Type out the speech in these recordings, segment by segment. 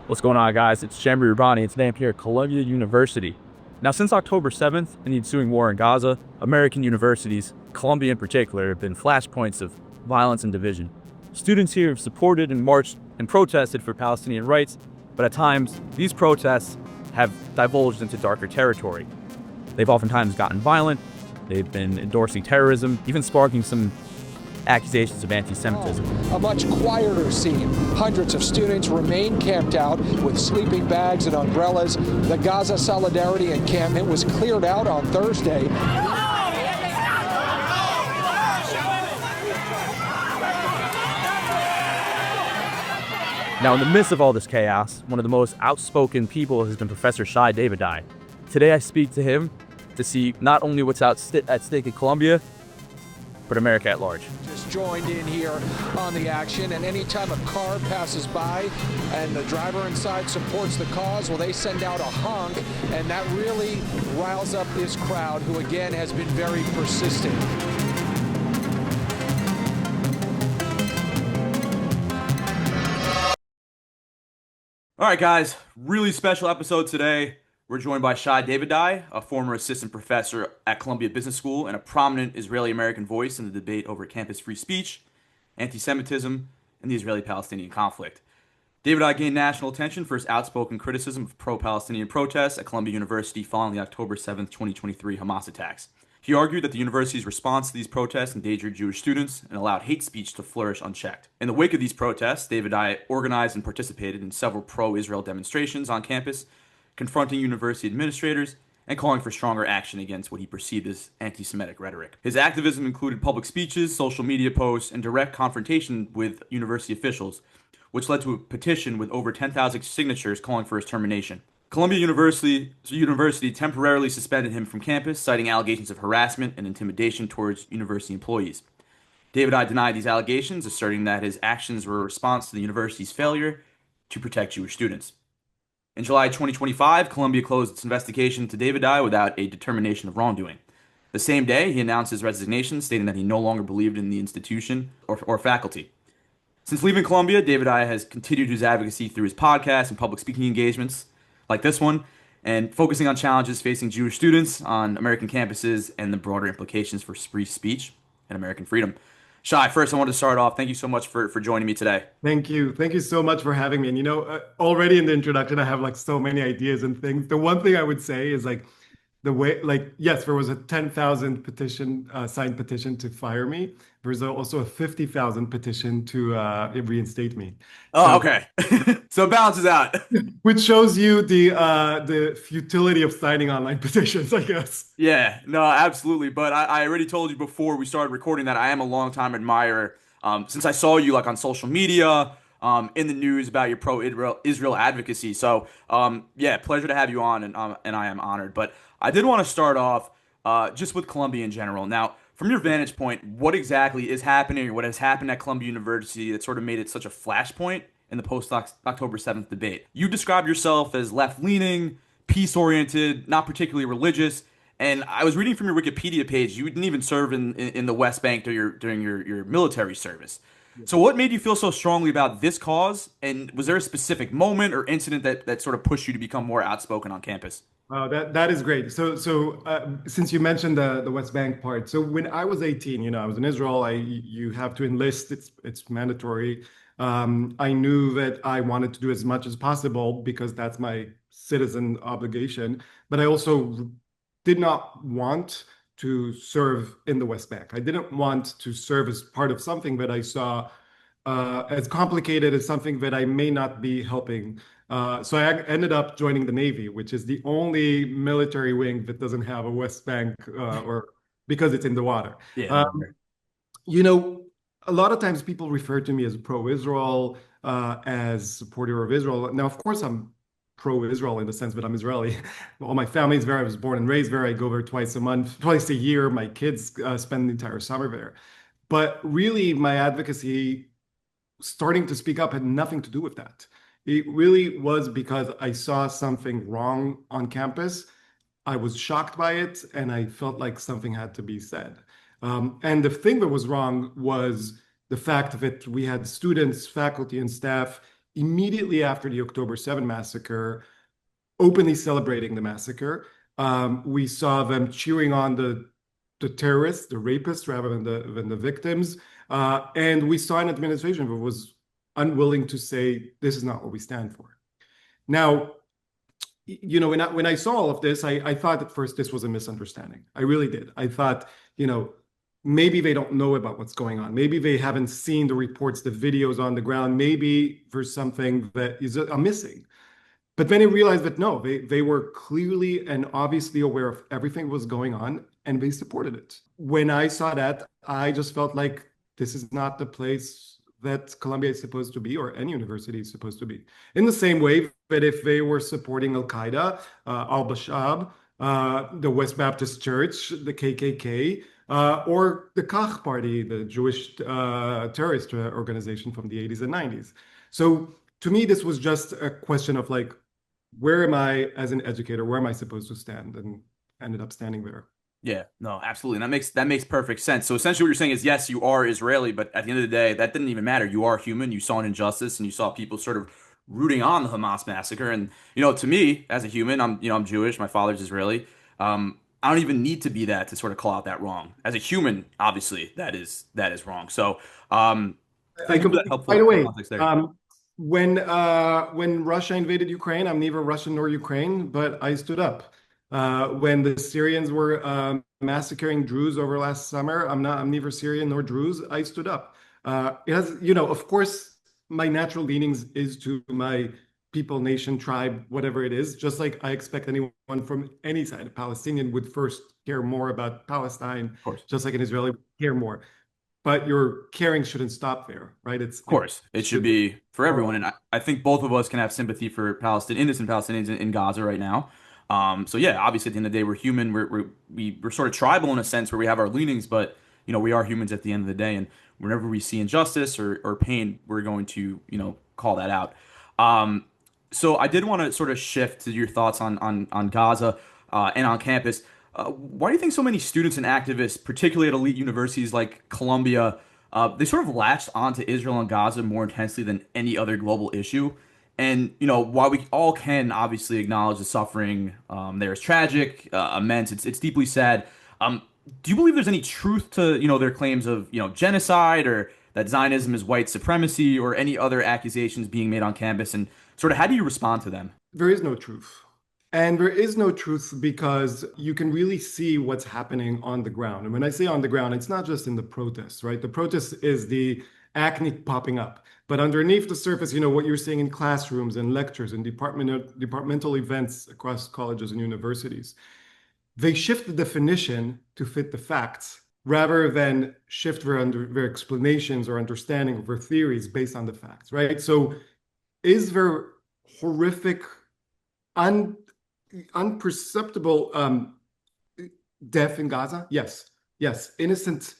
What's going on, guys? It's Jambi Rubani, and today I'm here at Columbia University. Now, since October 7th and the ensuing war in Gaza, American universities, Columbia in particular, have been flashpoints of violence and division. Students here have supported and marched and protested for Palestinian rights, but at times, these protests have divulged into darker territory. They've oftentimes gotten violent, they've been endorsing terrorism, even sparking some accusations of antisemitism. A much quieter scene. Hundreds of students remain camped out with sleeping bags and umbrellas. The Gaza Solidarity encampment was cleared out on Thursday. Now, in the midst of all this chaos, one of the most outspoken people has been Professor Shai Davidai. Today I speak to him to see not only what's at stake at Columbia, but America at large. Just joined in here on the action, and anytime a car passes by and the driver inside supports the cause, well, they send out a honk, and that really riles up this crowd, who again has been very persistent. All right, guys, really special episode today. We're joined by Shai Davidai, a former assistant professor at Columbia Business School and a prominent Israeli-American voice in the debate over campus free speech, anti-Semitism, and the Israeli-Palestinian conflict. Davidai gained national attention for his outspoken criticism of pro-Palestinian protests at Columbia University following the October 7th, 2023 Hamas attacks. He argued that the university's response to these protests endangered Jewish students and allowed hate speech to flourish unchecked. In the wake of these protests, Davidai organized and participated in several pro-Israel demonstrations on campus, confronting university administrators and calling for stronger action against what he perceived as anti-Semitic rhetoric. His activism included public speeches, social media posts, and direct confrontation with university officials, which led to a petition with over 10,000 signatures calling for his termination. Columbia University temporarily suspended him from campus, citing allegations of harassment and intimidation towards university employees. Davidai denied these allegations, asserting that his actions were a response to the university's failure to protect Jewish students. In July 2025, Columbia closed its investigation to Davidai without a determination of wrongdoing. The same day, he announced his resignation, stating that he no longer believed in the institution or faculty. Since leaving Columbia, Davidai has continued his advocacy through his podcast and public speaking engagements like this one, and focusing on challenges facing Jewish students on American campuses and the broader implications for free speech and American freedom. Shai, first I wanted to start off. Thank you so much for joining me today. Thank you. Thank you so much for having me. And already in the introduction, I have like so many ideas and things. The one thing I would say is like the way, like, yes, there was a 10,000 signed petition to fire me. There's also a 50,000 petition to reinstate me. Oh, okay. So it balances out. Which shows you the futility of signing online petitions, I guess. Yeah, no, absolutely. But I already told you before we started recording that I am a longtime admirer. Since I saw you like on social media, in the news about your pro-Israel advocacy. So, yeah, pleasure to have you on, and I am honored. But I did want to start off just with Columbia in general. Now, from your vantage point, what exactly is happening, or what has happened at Columbia University that sort of made it such a flashpoint in the post-October 7th debate? You describe yourself as left-leaning, peace-oriented, not particularly religious. And I was reading from your Wikipedia page, you didn't even serve in the West Bank during your military service. So what made you feel so strongly about this cause? And was there a specific moment or incident that sort of pushed you to become more outspoken on campus? That is great. So since you mentioned the West Bank part, so when I was 18, I was in Israel. You have to enlist. It's mandatory. I knew that I wanted to do as much as possible because that's my citizen obligation. But I also did not want to serve in the West Bank. I didn't want to serve as part of something that I saw as complicated as something that I may not be helping. So I ended up joining the Navy, which is the only military wing that doesn't have a West Bank or because it's in the water. Yeah. A lot of times people refer to me as pro-Israel, as supporter of Israel. Now, of course, I'm pro-Israel in the sense that I'm Israeli. All my family is there. I was born and raised there. I go there twice a year. My kids spend the entire summer there. But really, my advocacy, starting to speak up, had nothing to do with that. It really was because I saw something wrong on campus. I was shocked by it, and I felt like something had to be said. And the thing that was wrong was the fact that we had students, faculty, and staff immediately after the October 7 massacre, openly celebrating the massacre. We saw them cheering on the terrorists, the rapists, rather than the victims. And we saw an administration that was unwilling to say, this is not what we stand for. Now, when I saw all of this, I thought at first this was a misunderstanding. I really did. I thought, maybe they don't know about what's going on. Maybe they haven't seen the reports, the videos on the ground. Maybe there's something that is missing. But then I realized that no, they were clearly and obviously aware of everything that was going on, and they supported it. When I saw that, I just felt like this is not the place that Columbia is supposed to be, or any university is supposed to be. In the same way that if they were supporting Al-Qaeda, Al-Bashab, the West Baptist Church, the KKK, or the Kach Party, the Jewish terrorist organization from the 80s and 90s. So to me, this was just a question of like, where am I as an educator? Where am I supposed to stand? And ended up standing there. Yeah, no, absolutely. And that makes perfect sense. So essentially what you're saying is, yes, you are Israeli, but at the end of the day, that didn't even matter. You are human. You saw an injustice and you saw people sort of rooting on the Hamas massacre. And, to me, as a human, I'm Jewish. My father's Israeli. I don't even need to be that to sort of call out that wrong. As a human, obviously, that is wrong. So, thank you for that helpful by the way, context there. When Russia invaded Ukraine, I'm neither Russian nor Ukraine, but I stood up. When the Syrians were massacring Druze over last summer, I'm neither Syrian nor Druze. I stood up. It has, of course, my natural leanings is to my people, nation, tribe, whatever it is. Just like I expect anyone from any side, a Palestinian would first care more about Palestine, Of course. just like an Israeli would care more. But your caring shouldn't stop there, right? Of course, it should be for everyone, and I think both of us can have sympathy for innocent Palestinians in Gaza right now. So yeah, obviously at the end of the day, we're human. We're sort of tribal in a sense where we have our leanings, but we are humans at the end of the day, and whenever we see injustice or pain, we're going to call that out. So I did want to sort of shift to your thoughts on Gaza and on campus. Why do you think so many students and activists, particularly at elite universities like Columbia, they sort of latched onto Israel and Gaza more intensely than any other global issue? And, while we all can obviously acknowledge the suffering there is tragic, immense, it's deeply sad. Do you believe there's any truth to, their claims of, genocide, or that Zionism is white supremacy, or any other accusations being made on campus? And sort of how do you respond to them? There is no truth. And there is no truth because you can really see what's happening on the ground. And when I say on the ground, it's not just in the protests, right? The protest is the acne popping up. But underneath the surface, what you're seeing in classrooms and lectures and departmental events across colleges and universities, they shift the definition to fit the facts rather than shift their explanations or understanding of their theories based on the facts, right? So is there horrific, unperceptible death in Gaza? Yes. Innocent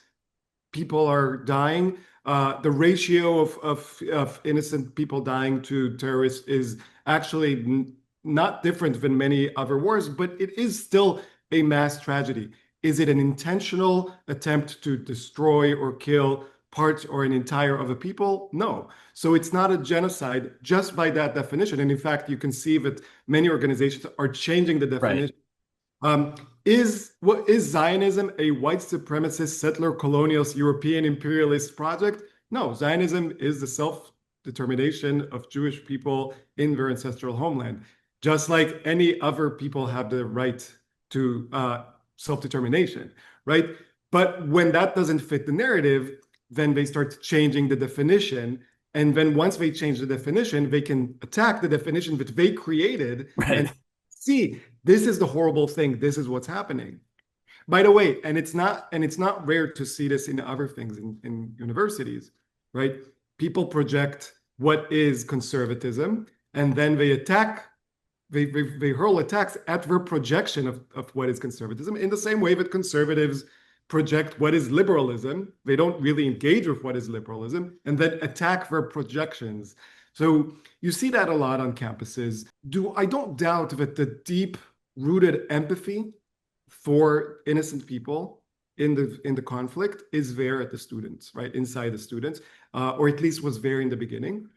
people are dying. The ratio of innocent people dying to terrorists is actually not different than many other wars, but it is still a mass tragedy. Is it an intentional attempt to destroy or kill part or an entire of a people? No. So it's not a genocide just by that definition. And in fact, you can see that many organizations are changing the definition. Right. Is Zionism a white supremacist, settler, colonial, European imperialist project? No, Zionism is the self-determination of Jewish people in their ancestral homeland. Just like any other people have the right to self-determination, right? But when that doesn't fit the narrative, then they start changing the definition. And then once they change the definition, they can attack the definition that they created. Right. And see, this is the horrible thing. This is what's happening. By the way, and it's not rare to see this in other things in universities, right? People project what is conservatism, and then they attack, they hurl attacks at their projection of what is conservatism, in the same way that conservatives project what is liberalism. They don't really engage with what is liberalism, and then attack their projections. So you see that a lot on campuses. I don't doubt that the deep-rooted empathy for innocent people in the conflict is there at the students, right? Inside the students, or at least was there in the beginning.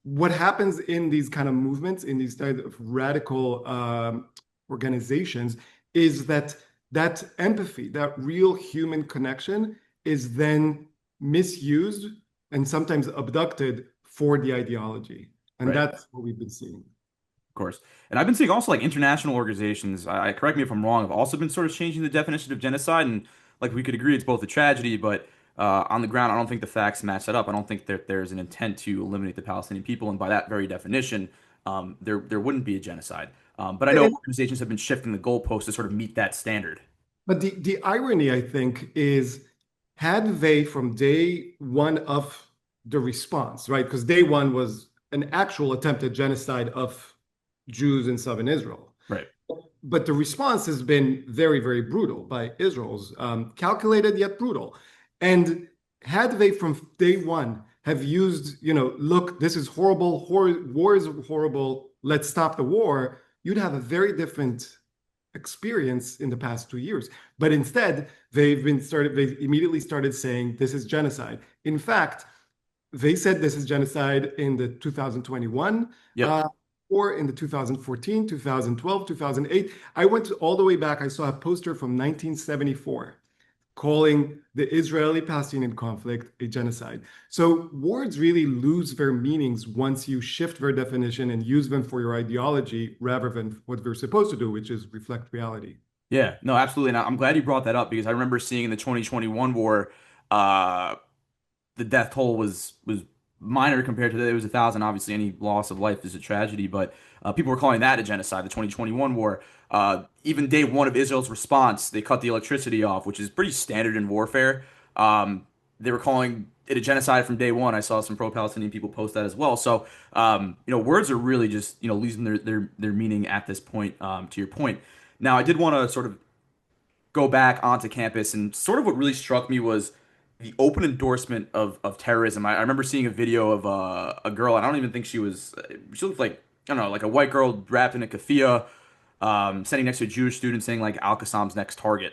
what happens in these kind of movements, in these kind of radical organizations, is that that empathy, that real human connection, is then misused and sometimes abducted for the ideology. And Right. that's what we've been seeing. Of course. And I've been seeing also like international organizations, correct me if I'm wrong, have also been sort of changing the definition of genocide. And like we could agree it's both a tragedy, but on the ground, I don't think the facts match that up. I don't think that there's an intent to eliminate the Palestinian people. And by that very definition, there wouldn't be a genocide. But I know And, organizations have been shifting the goalpost to sort of meet that standard. but the irony, I think, is had they from day one of the response, right? Because day one was an actual attempted genocide of Jews in southern Israel. Right. But the response has been very, very brutal by Israel's, calculated yet brutal. And had they from day one have used, look, this is horrible, war is horrible, let's stop the war, you'd have a very different experience in the past 2 years. But instead, they immediately started saying this is genocide. In fact, they said this is genocide in the 2021 Yep. or in the 2014, 2012, 2008. I went all the way back. I saw a poster from 1974 calling the Israeli-Palestinian conflict a genocide. So words really lose their meanings once you shift their definition and use them for your ideology rather than what they're supposed to do, which is reflect reality. Yeah, no, absolutely. And I'm glad you brought that up because I remember seeing in the 2021 war, uh, the death toll was minor compared to that. It was 1,000. Obviously, any loss of life is a tragedy, but people were calling that a genocide. The 2021 war, even day one of Israel's response, they cut the electricity off, which is pretty standard in warfare. They were calling it a genocide from day one. I saw some pro-Palestinian people post that as well. So, words are really just losing their meaning at this point. To your point, now I did want to sort of go back onto campus, and sort of what really struck me was the open endorsement of terrorism. I remember seeing a video of a girl. I don't even think she looked like, I don't know, like a white girl wrapped in a keffiyeh, standing next to a Jewish student saying like Al Qassam's next target.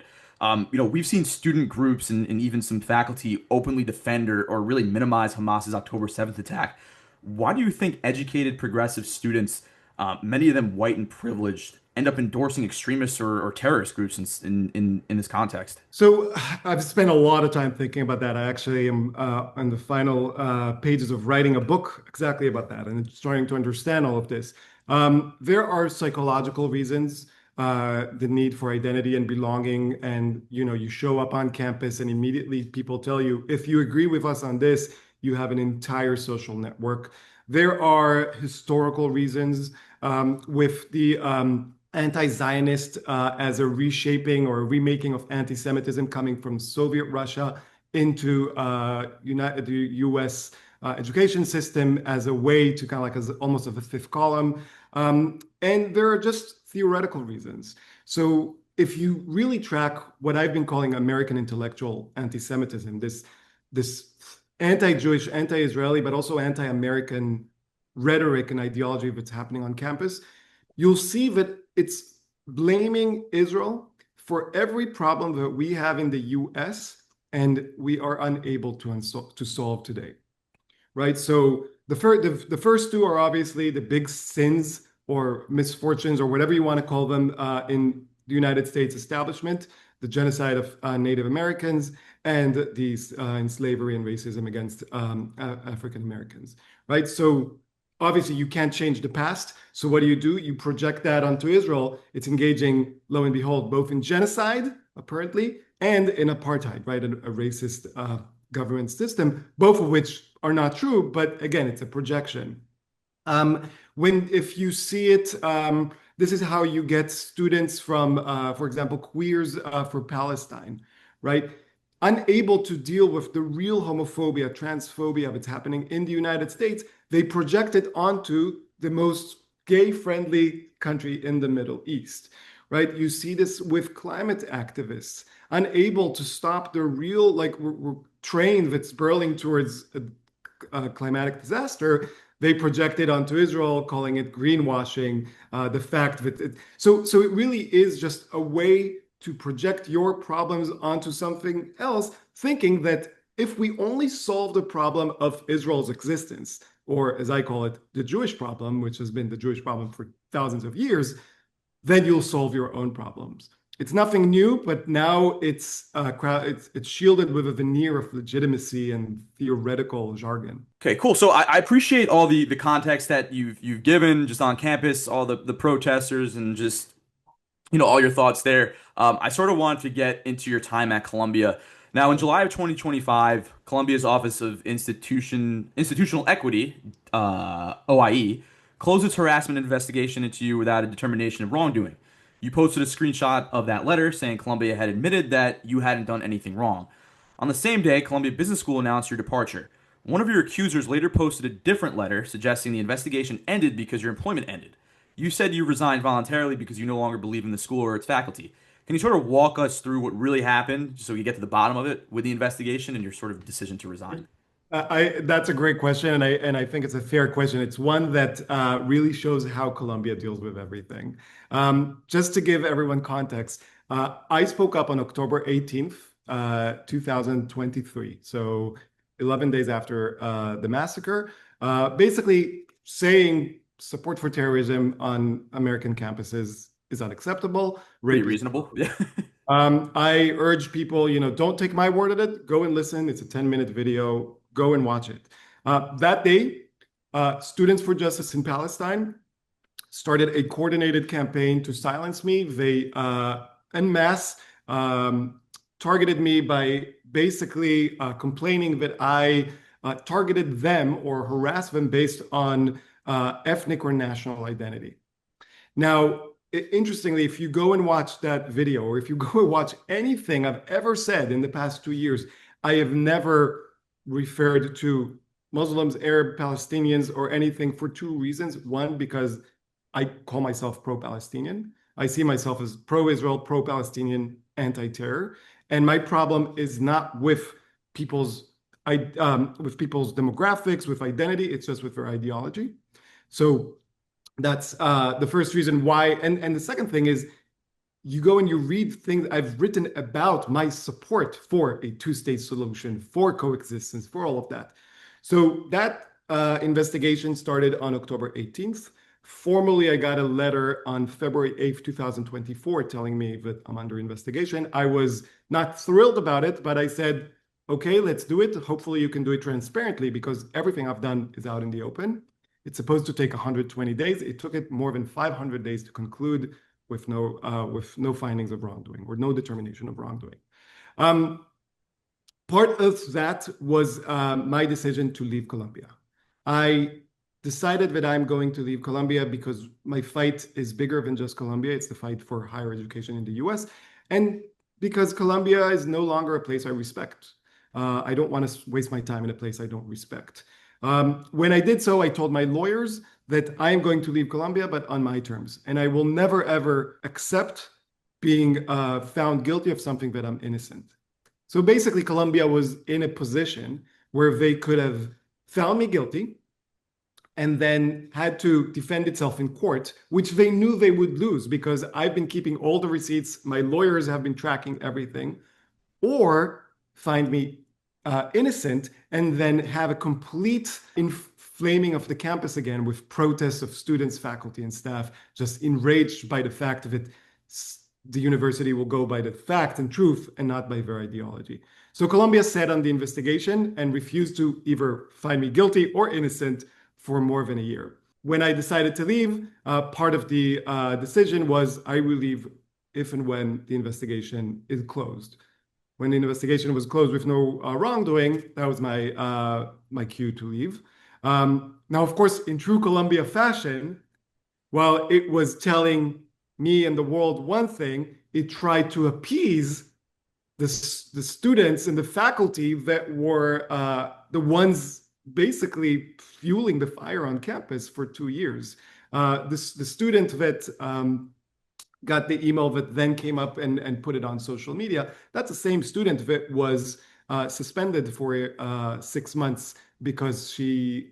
We've seen student groups and even some faculty openly defend or really minimize Hamas's October 7th attack. Why do you think educated progressive students, many of them white and privileged, end up endorsing extremists or terrorist groups in this context? So I've spent a lot of time thinking about that. I actually am on the final pages of writing a book exactly about that and starting to understand all of this. There are psychological reasons, the need for identity and belonging, and you show up on campus and immediately people tell you, if you agree with us on this, you have an entire social network. There are historical reasons with the anti-Zionist as a reshaping or a remaking of anti-Semitism coming from Soviet Russia into the U.S. Education system as a way to kind of like as almost of a fifth column. And there are just theoretical reasons. So if you really track what I've been calling American intellectual anti-Semitism, this anti-Jewish, anti-Israeli, but also anti-American rhetoric and ideology that's happening on campus, you'll see that it's blaming Israel for every problem that we have in the US and we are unable to solve today, right? So the first two are obviously the big sins or misfortunes or whatever you want to call them in the United States establishment, the genocide of Native Americans and the in slavery and racism against African Americans, right? So obviously, you can't change the past. So what do? You project that onto Israel. It's engaging, lo and behold, both in genocide, apparently, and in apartheid, right? A racist government system, both of which are not true. But again, it's a projection. If you see it, this is how you get students from, for example, Queers for Palestine, right? Unable to deal with the real homophobia, transphobia that's happening in the United States, they project it onto the most gay-friendly country in the Middle East, right? You see this with climate activists, unable to stop the real, like we're train that's burling towards a climatic disaster. They project it onto Israel, calling it greenwashing. The fact that so it really is just a way to project your problems onto something else, thinking that if we only solve the problem of Israel's existence, or as I call it, the Jewish problem, which has been the Jewish problem for thousands of years, then you'll solve your own problems. It's nothing new, but now it's shielded with a veneer of legitimacy and theoretical jargon. Okay, cool. So I appreciate all the context that you've given just on campus, all the protesters, and just all your thoughts there. I sort of wanted to get into your time at Columbia. Now, in July of 2025, Columbia's Office of Institutional Equity, OIE, closed its harassment investigation into you without a determination of wrongdoing. You posted a screenshot of that letter saying Columbia had admitted that you hadn't done anything wrong. On the same day, Columbia Business School announced your departure. One of your accusers later posted a different letter suggesting the investigation ended because your employment ended. You said you resigned voluntarily because you no longer believe in the school or its faculty. Can you sort of walk us through what really happened so we can get to the bottom of it with the investigation and your sort of decision to resign? That's a great question, and I think it's a fair question. It's one that really shows how Columbia deals with everything. Just to give everyone context, I spoke up on October 18th, 2023, so 11 days after the massacre, basically saying support for terrorism on American campuses is unacceptable. Pretty reasonable. Yeah. I urge people, don't take my word at it. Go and listen. It's a 10-minute video. Go and watch it. That day, Students for Justice in Palestine started a coordinated campaign to silence me. They en masse targeted me by basically complaining that I targeted them or harassed them based on ethnic or national identity. Now, interestingly, if you go and watch that video, or if you go and watch anything I've ever said in the past 2 years, I have never referred to Muslims, Arab, Palestinians, or anything for two reasons. One, because I call myself pro-Palestinian. I see myself as pro-Israel, pro-Palestinian, anti-terror. And my problem is not with people's demographics, with identity. It's just with their ideology. So that's the first reason why. And the second thing is, you go and you read things I've written about my support for a two-state solution, for coexistence, for all of that. So that investigation started on October 18th. Formally, I got a letter on February 8th, 2024, telling me that I'm under investigation. I was not thrilled about it, but I said, okay, let's do it. Hopefully you can do it transparently, because everything I've done is out in the open. It's supposed to take 120 days. It took it more than 500 days to conclude with no findings of wrongdoing or no determination of wrongdoing. Part of that was my decision to leave Columbia. I decided that I'm going to leave Columbia because my fight is bigger than just Columbia. It's the fight for higher education in the US. And because Columbia is no longer a place I respect. I don't want to waste my time in a place I don't respect. When I did so, I told my lawyers that I am going to leave Columbia, but on my terms. And I will never, ever accept being found guilty of something that I'm innocent. So basically, Columbia was in a position where they could have found me guilty and then had to defend itself in court, which they knew they would lose because I've been keeping all the receipts. My lawyers have been tracking everything, or find me innocent and then have a complete inflaming of the campus again with protests of students, faculty, and staff, just enraged by the fact that the university will go by the fact and truth and not by their ideology. So Columbia sat on the investigation and refused to either find me guilty or innocent for more than a year. When I decided to leave, part of the decision was I will leave if and when the investigation is closed. When the investigation was closed with no wrongdoing, that was my cue to leave. Now, of course, in true Columbia fashion, while it was telling me and the world one thing, it tried to appease the students and the faculty that were the ones basically fueling the fire on campus for 2 years. The student that got the email that then came up and put it on social media, that's the same student that was suspended for 6 months because she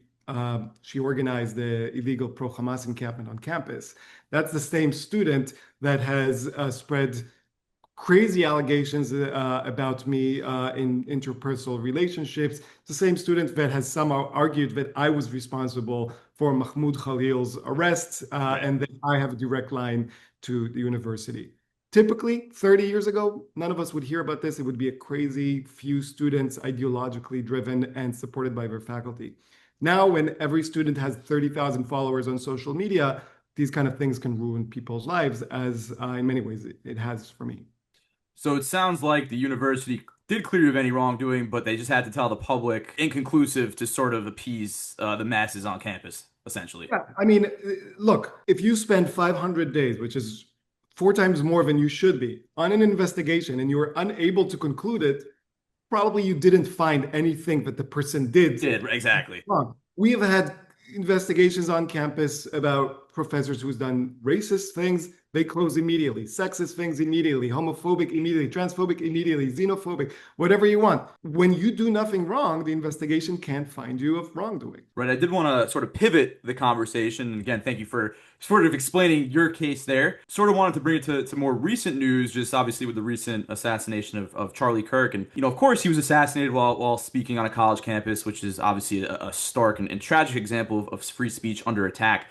organized the illegal pro-Hamas encampment on campus. That's the same student that has spread crazy allegations about me in interpersonal relationships. It's the same student that has somehow argued that I was responsible for Mahmoud Khalil's arrest and that I have a direct line to the university. Typically, 30 years ago, none of us would hear about this. It would be a crazy few students, ideologically driven and supported by their faculty. Now, when every student has 30,000 followers on social media, these kind of things can ruin people's lives, as in many ways it has for me. So it sounds like the university did clear you of any wrongdoing, but they just had to tell the public inconclusive to sort of appease the masses on campus, essentially. Yeah, I mean, look, if you spend 500 days, which is 4 times more than you should be, on an investigation and you were unable to conclude it, probably you didn't find anything that the person did Exactly. wrong. We have had investigations on campus about professors who's done racist things. They close immediately. Sexist things immediately. Homophobic immediately. Transphobic immediately. Xenophobic. Whatever you want. When you do nothing wrong, the investigation can't find you of wrongdoing. Right. I did want to sort of pivot the conversation. And again, thank you for sort of explaining your case there. Sort of wanted to bring it to more recent news, just obviously with the recent assassination of Charlie Kirk. And, of course, he was assassinated while speaking on a college campus, which is obviously a stark and tragic example of free speech under attack.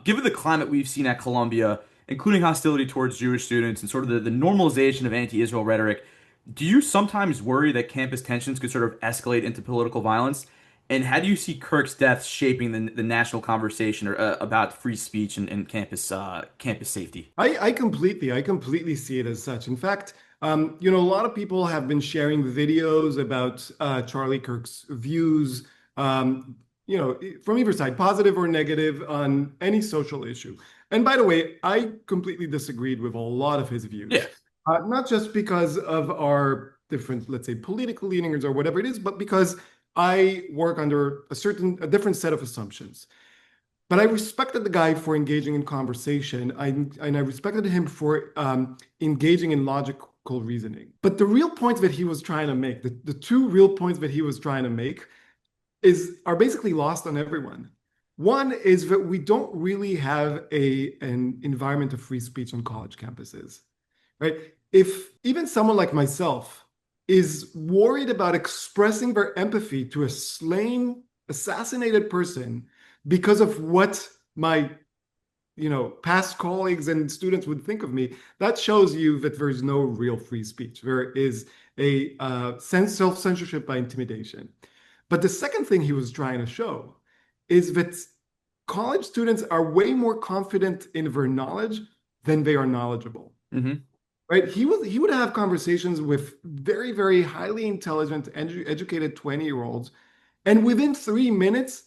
Given the climate we've seen at Columbia, including hostility towards Jewish students and sort of the normalization of anti-Israel rhetoric, do you sometimes worry that campus tensions could sort of escalate into political violence? And how do you see Kirk's death shaping the national conversation about free speech and campus safety? I completely see it as such. In fact, a lot of people have been sharing videos about Charlie Kirk's views, from either side, positive or negative, on any social issue. And by the way, I completely disagreed with a lot of his views. Yeah. Not just because of our different, let's say, political leanings or whatever it is, but because I work under a different set of assumptions. But I respected the guy for engaging in conversation, and I respected him for engaging in logical reasoning. But the real point that he was trying to make, the two real points that he was trying to make, are basically lost on everyone. One is that we don't really have an environment of free speech on college campuses, right? If even someone like myself is worried about expressing their empathy to a slain, assassinated person because of what my past colleagues and students would think of me, that shows you that there's no real free speech. There is a self-censorship by intimidation. But the second thing he was trying to show is that college students are way more confident in their knowledge than they are knowledgeable. Mm-hmm. Right? He would have conversations with very, very highly intelligent, educated 20-year-olds, and within 3 minutes,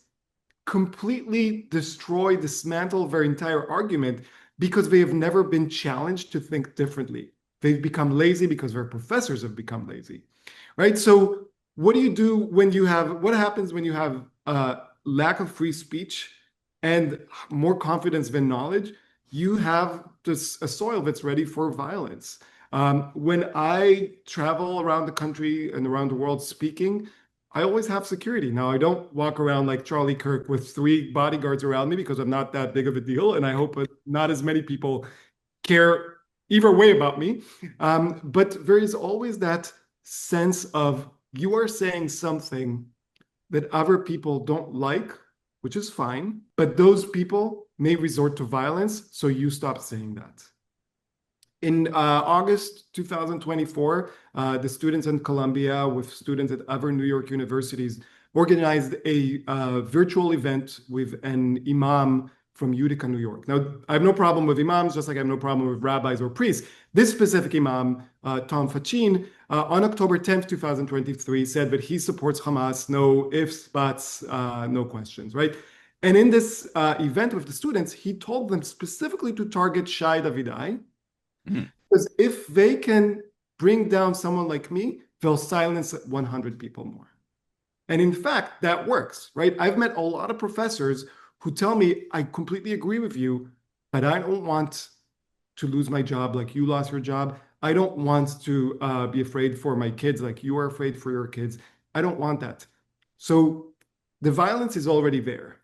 completely dismantle their entire argument because they have never been challenged to think differently. They've become lazy because their professors have become lazy, right? So what do you do what happens when you have lack of free speech and more confidence than knowledge? You have a soil that's ready for violence. When I travel around the country and around the world speaking, I always have security. Now, I don't walk around like Charlie Kirk with 3 bodyguards around me because I'm not that big of a deal, and I hope not as many people care either way about me. But there is always that sense of you are saying something that other people don't like, which is fine, but those people may resort to violence, so you stop saying that. In August 2024, the students in Columbia with students at other New York universities organized a virtual event with an imam from Utica, New York. Now, I have no problem with imams, just like I have no problem with rabbis or priests. This specific imam, Tom Fachin, on October 10th, 2023, said that he supports Hamas, no ifs, buts, no questions, right? And in this event with the students, he told them specifically to target Shai Davidai, because if they can bring down someone like me, they'll silence 100 people more. And in fact, that works, right? I've met a lot of professors who tell me, I completely agree with you, but I don't want to lose my job like you lost your job. I don't want to be afraid for my kids like you are afraid for your kids. I don't want that. So the violence is already there.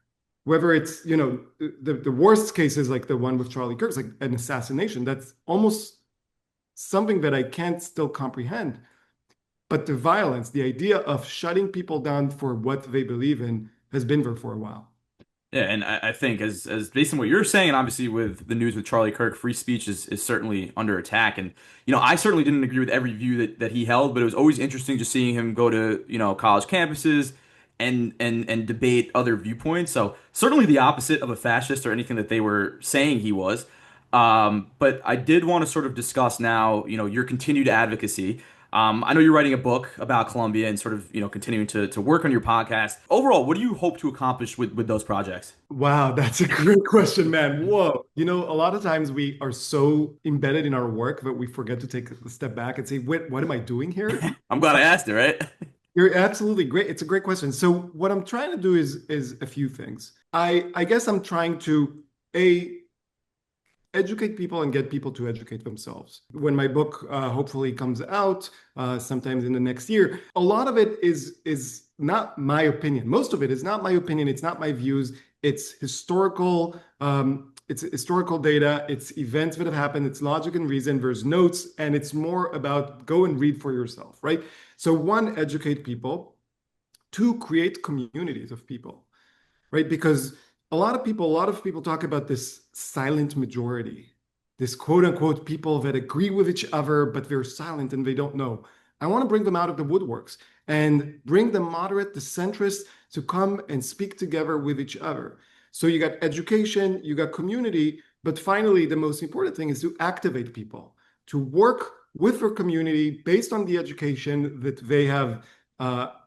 Whether it's, the worst cases like the one with Charlie Kirk, like an assassination, that's almost something that I can't still comprehend. But the violence, the idea of shutting people down for what they believe in, has been there for a while. Yeah, and I think as based on what you're saying, and obviously with the news with Charlie Kirk, free speech is certainly under attack. And I certainly didn't agree with every view that he held, but it was always interesting just seeing him go to college campuses and debate other viewpoints. So certainly the opposite of a fascist or anything that they were saying he was. But I did want to sort of discuss now, your continued advocacy. I know you're writing a book about Colombia and sort of, continuing to work on your podcast. Overall, what do you hope to accomplish with those projects? Wow, that's a great question, man. Whoa. A lot of times we are so embedded in our work that we forget to take a step back and say, wait, what am I doing here? I'm glad I asked it, right? You're absolutely great. It's a great question. So what I'm trying to do is a few things. I guess I'm trying to educate people and get people to educate themselves. When my book hopefully comes out sometimes in the next year, a lot of it is not my opinion. Most of it is not my opinion. It's not my views. It's historical. It's historical data. It's events that have happened. It's logic and reason. There's notes, and it's more about go and read for yourself, right? So one, educate people. Two, create communities of people, right? Because a lot of people talk about this silent majority, this quote unquote people that agree with each other, but they're silent and they don't know. I want to bring them out of the woodworks and bring the moderate, the centrists to come and speak together with each other. So you got education, you got community, but finally, the most important thing is to activate people, to work with their community based on the education that they have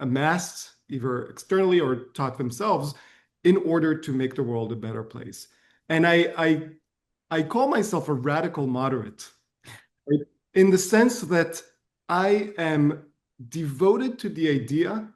amassed either externally or taught themselves in order to make the world a better place. And I call myself a radical moderate, right? In the sense that I am devoted to the idea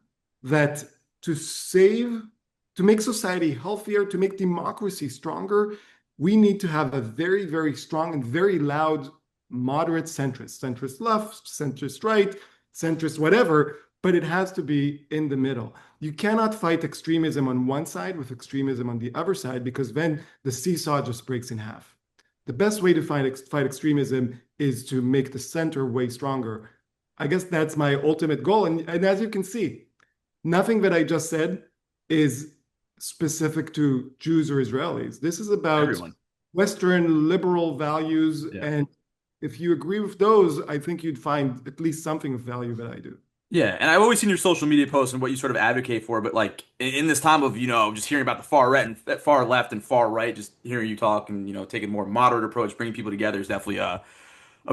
that to make society healthier, to make democracy stronger, we need to have a very, very strong and very loud moderate centrist left, centrist right, centrist whatever, but it has to be in the middle. You cannot fight extremism on one side with extremism on the other side, because then the seesaw just breaks in half. The best way to fight extremism is to make the center way stronger. I guess that's my ultimate goal. And as you can see, nothing that I just said is specific to Jews or Israelis. This is about Everyone. Western liberal values. Yeah. And if you agree with those, I think you'd find at least something of value that I do. Yeah, and I've always seen your social media posts and what you sort of advocate for, but like in this time of, just hearing about the far left and far right, just hearing you talk and, taking a more moderate approach, bringing people together is definitely a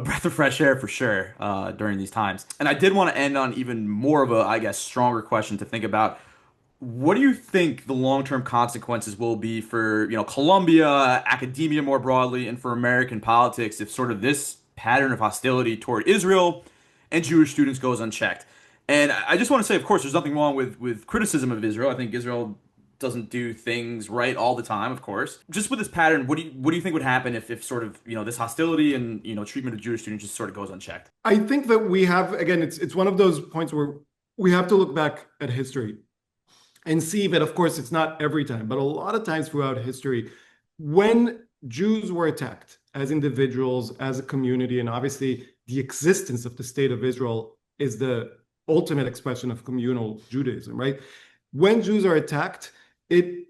breath of fresh air for sure during these times. And I did want to end on even more of a, I guess, stronger question to think about. What do you think the long-term consequences will be for, Colombia, academia more broadly, and for American politics if sort of this pattern of hostility toward Israel and Jewish students goes unchecked? And I just want to say, of course, there's nothing wrong with criticism of Israel. I think Israel doesn't do things right all the time, of course. Just with this pattern, what do you think would happen if sort of, this hostility and, treatment of Jewish students just sort of goes unchecked? I think that we have, again, it's one of those points where we have to look back at history and see that, of course, it's not every time, but a lot of times throughout history, when Jews were attacked as individuals, as a community, and obviously the existence of the state of Israel is the ultimate expression of communal Judaism, right? When Jews are attacked, it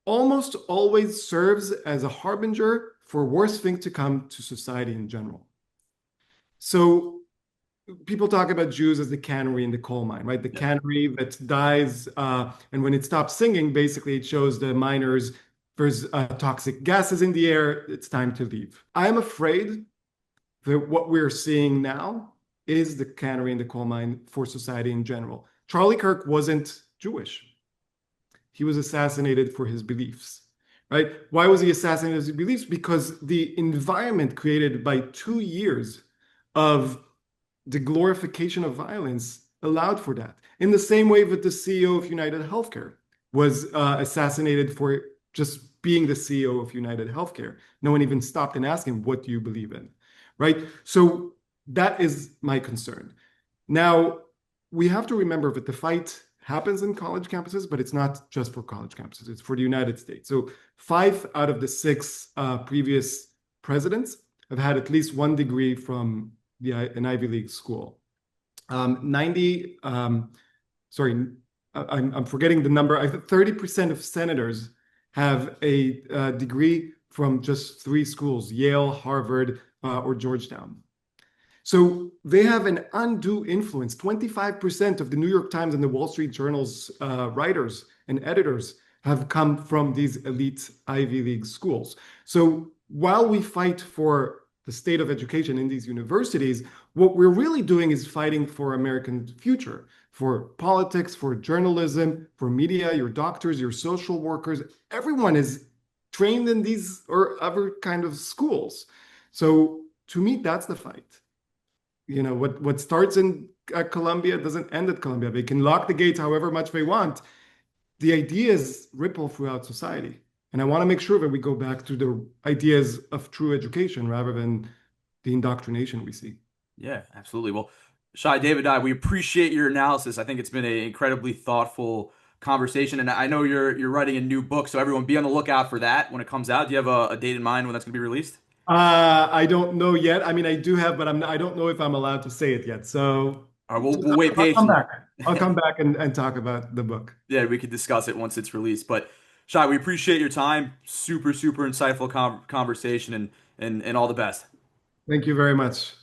almost always serves as a harbinger for worse things to come to society in general. So people talk about Jews as the canary in the coal mine, right? The canary that dies, and when it stops singing, basically it shows the miners there's toxic gases in the air, it's time to leave. I'm afraid that what we're seeing now is the canary in the coal mine for society in general. Charlie Kirk wasn't Jewish. He was assassinated for his beliefs, right? Why was he assassinated for his beliefs? Because the environment created by 2 years of the glorification of violence allowed for that. In the same way that the CEO of United Healthcare was assassinated for just being the CEO of United Healthcare. No one even stopped and asked him, what do you believe in, right? So that is my concern. Now, we have to remember that the fight happens in college campuses, but it's not just for college campuses. It's for the United States. So 5 out of the 6 previous presidents have had at least one degree from an Ivy League school. 90, sorry, I'm forgetting the number. 30% of senators have a degree from just 3 schools, Yale, Harvard, or Georgetown. So they have an undue influence. 25% of the New York Times and the Wall Street Journal's writers and editors have come from these elite Ivy League schools. So while we fight for the state of education in these universities, what we're really doing is fighting for American future, for politics, for journalism, for media, your doctors, your social workers. Everyone is trained in these or other kind of schools. So to me, that's the fight. You know, what starts in Columbia doesn't end at Columbia. They can lock the gates however much they want. The ideas ripple throughout society. And I want to make sure that we go back to the ideas of true education rather than the indoctrination we see. Yeah, absolutely. Well, Shai Davidai, we appreciate your analysis. I think it's been an incredibly thoughtful conversation, and I know you're writing a new book, so everyone be on the lookout for that when it comes out. Do you have a date in mind when that's going to be released? I don't know yet. I mean, I do have, but I don't know if I'm allowed to say it yet. So All right, we'll wait I'll come patiently. back. I'll come back and talk about the book. Yeah, we could discuss it once it's released. But Shai, we appreciate your time. Super, super insightful conversation, and all the best. Thank you very much.